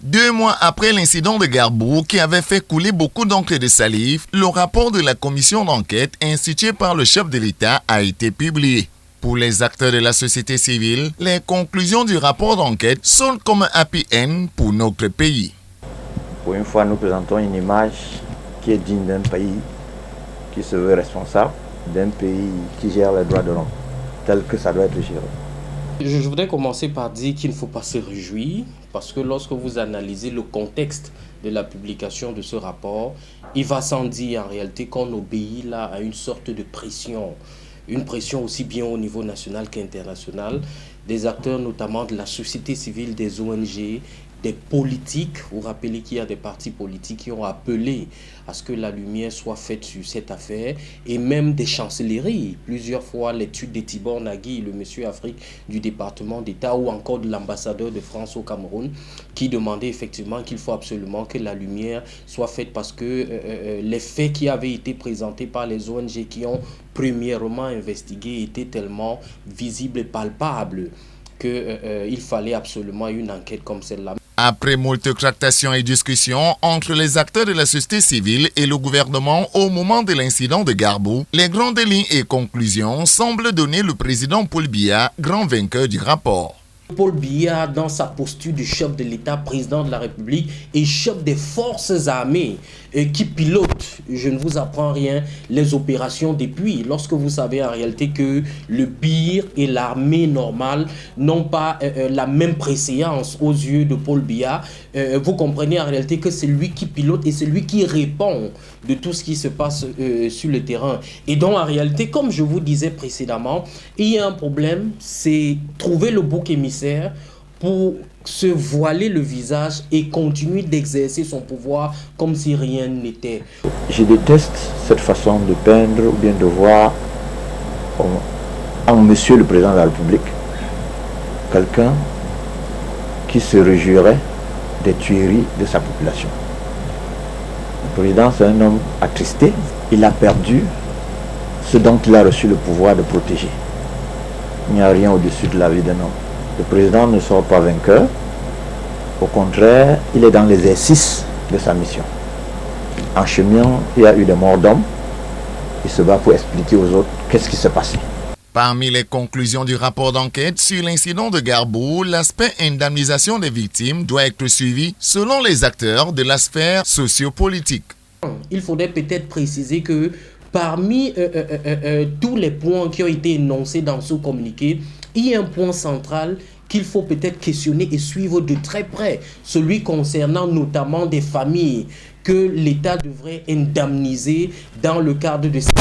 2 mois après l'incident de Garbour qui avait fait couler beaucoup d'encre de salive, le rapport de la commission d'enquête instituée par le chef de l'État a été publié. Pour les acteurs de la société civile, les conclusions du rapport d'enquête sont comme un happy end pour notre pays. Pour une fois, nous présentons une image qui est digne d'un pays qui se veut responsable, d'un pays qui gère les droits de l'homme, tel que ça doit être géré. Je voudrais commencer par dire qu'il ne faut pas se réjouir, parce que lorsque vous analysez le contexte de la publication de ce rapport, il va sans dire en réalité qu'on obéit là à une sorte de pression. Une pression aussi bien au niveau national qu'international, des acteurs notamment de la société civile, des ONG, des politiques. Vous vous rappelez qu'il y a des partis politiques qui ont appelé à ce que la lumière soit faite sur cette affaire, et même des chancelleries. Plusieurs fois, l'étude de Tibor Nagui, le monsieur Afrique du département d'État, ou encore de l'ambassadeur de France au Cameroun, qui demandait effectivement qu'il faut absolument que la lumière soit faite parce que les faits qui avaient été présentés par les ONG qui ont premièrement investigué étaient tellement visibles et palpables qu'il fallait absolument une enquête comme celle-là. Après moult tractations et discussions entre les acteurs de la société civile et le gouvernement au moment de l'incident de Garbour, les grandes lignes et conclusions semblent donner le président Paul Biya grand vainqueur du rapport. Paul Biya, dans sa posture de chef de l'État, président de la République et chef des forces armées, qui pilote, je ne vous apprends rien, les opérations depuis. Lorsque vous savez en réalité que le BIR et l'armée normale n'ont pas la même préséance aux yeux de Paul Biya, vous comprenez en réalité que c'est lui qui pilote et c'est lui qui répond de tout ce qui se passe sur le terrain. Et donc en réalité, comme je vous disais précédemment, il y a un problème, c'est trouver le bouc émissaire pour se voiler le visage et continuer d'exercer son pouvoir comme si rien n'était. Je déteste cette façon de peindre ou bien de voir en monsieur le président de la République quelqu'un qui se réjouirait des tueries de sa population. Le président, c'est un homme attristé. Il a perdu ce dont il a reçu le pouvoir de protéger. Il n'y a rien au-dessus de la vie d'un homme. Le président ne sort pas vainqueur. Au contraire, il est dans l'exercice de sa mission. En chemin, il y a eu des morts d'hommes. Il se bat pour expliquer aux autres qu'est-ce qui s'est passé. Parmi les conclusions du rapport d'enquête sur l'incident de Garbour, l'aspect indemnisation des victimes doit être suivi selon les acteurs de la sphère sociopolitique. Il faudrait peut-être préciser que parmi tous les points qui ont été énoncés dans ce communiqué, il y a un point central qu'il faut peut-être questionner et suivre de très près, celui concernant notamment des familles que l'État devrait indemniser dans le cadre de cette...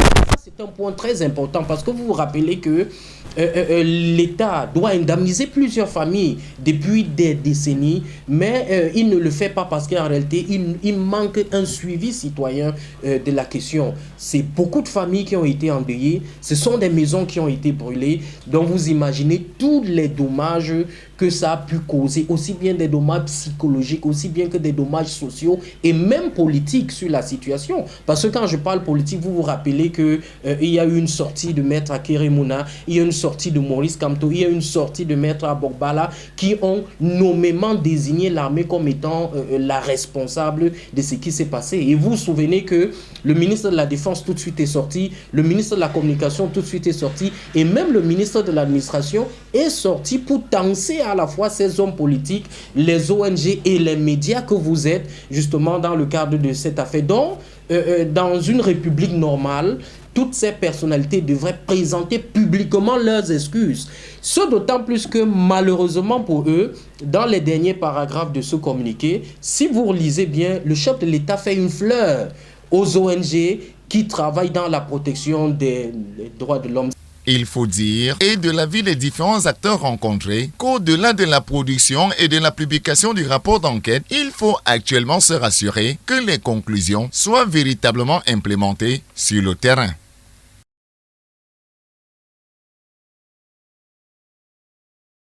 C'est un point très important parce que vous vous rappelez que l'État doit indemniser plusieurs familles depuis des décennies, mais il ne le fait pas parce qu'en réalité, il manque un suivi citoyen de la question. C'est beaucoup de familles qui ont été endeuillées, ce sont des maisons qui ont été brûlées, donc vous imaginez tous les dommages que ça a pu causer, aussi bien des dommages psychologiques, aussi bien que des dommages sociaux et même politiques sur la situation. Parce que quand je parle politique, vous vous rappelez que il y a eu une sortie de Maître Akeremouna, il y a une sortie de Maurice Kamto, il y a une sortie de Maître Abogbala qui ont nommément désigné l'armée comme étant la responsable de ce qui s'est passé. Et vous vous souvenez que le ministre de la Défense tout de suite est sorti, le ministre de la Communication tout de suite est sorti, et même le ministre de l'Administration est sorti pour tancer à la fois ces hommes politiques, les ONG et les médias que vous êtes justement dans le cadre de cette affaire. Donc, dans une république normale, toutes ces personnalités devraient présenter publiquement leurs excuses. Ce d'autant plus que malheureusement pour eux, dans les derniers paragraphes de ce communiqué, si vous relisez bien, le chef de l'État fait une fleur aux ONG qui travaillent dans la protection des droits de l'homme. Il faut dire, et de l'avis des différents acteurs rencontrés, qu'au-delà de la production et de la publication du rapport d'enquête, il faut actuellement se rassurer que les conclusions soient véritablement implémentées sur le terrain.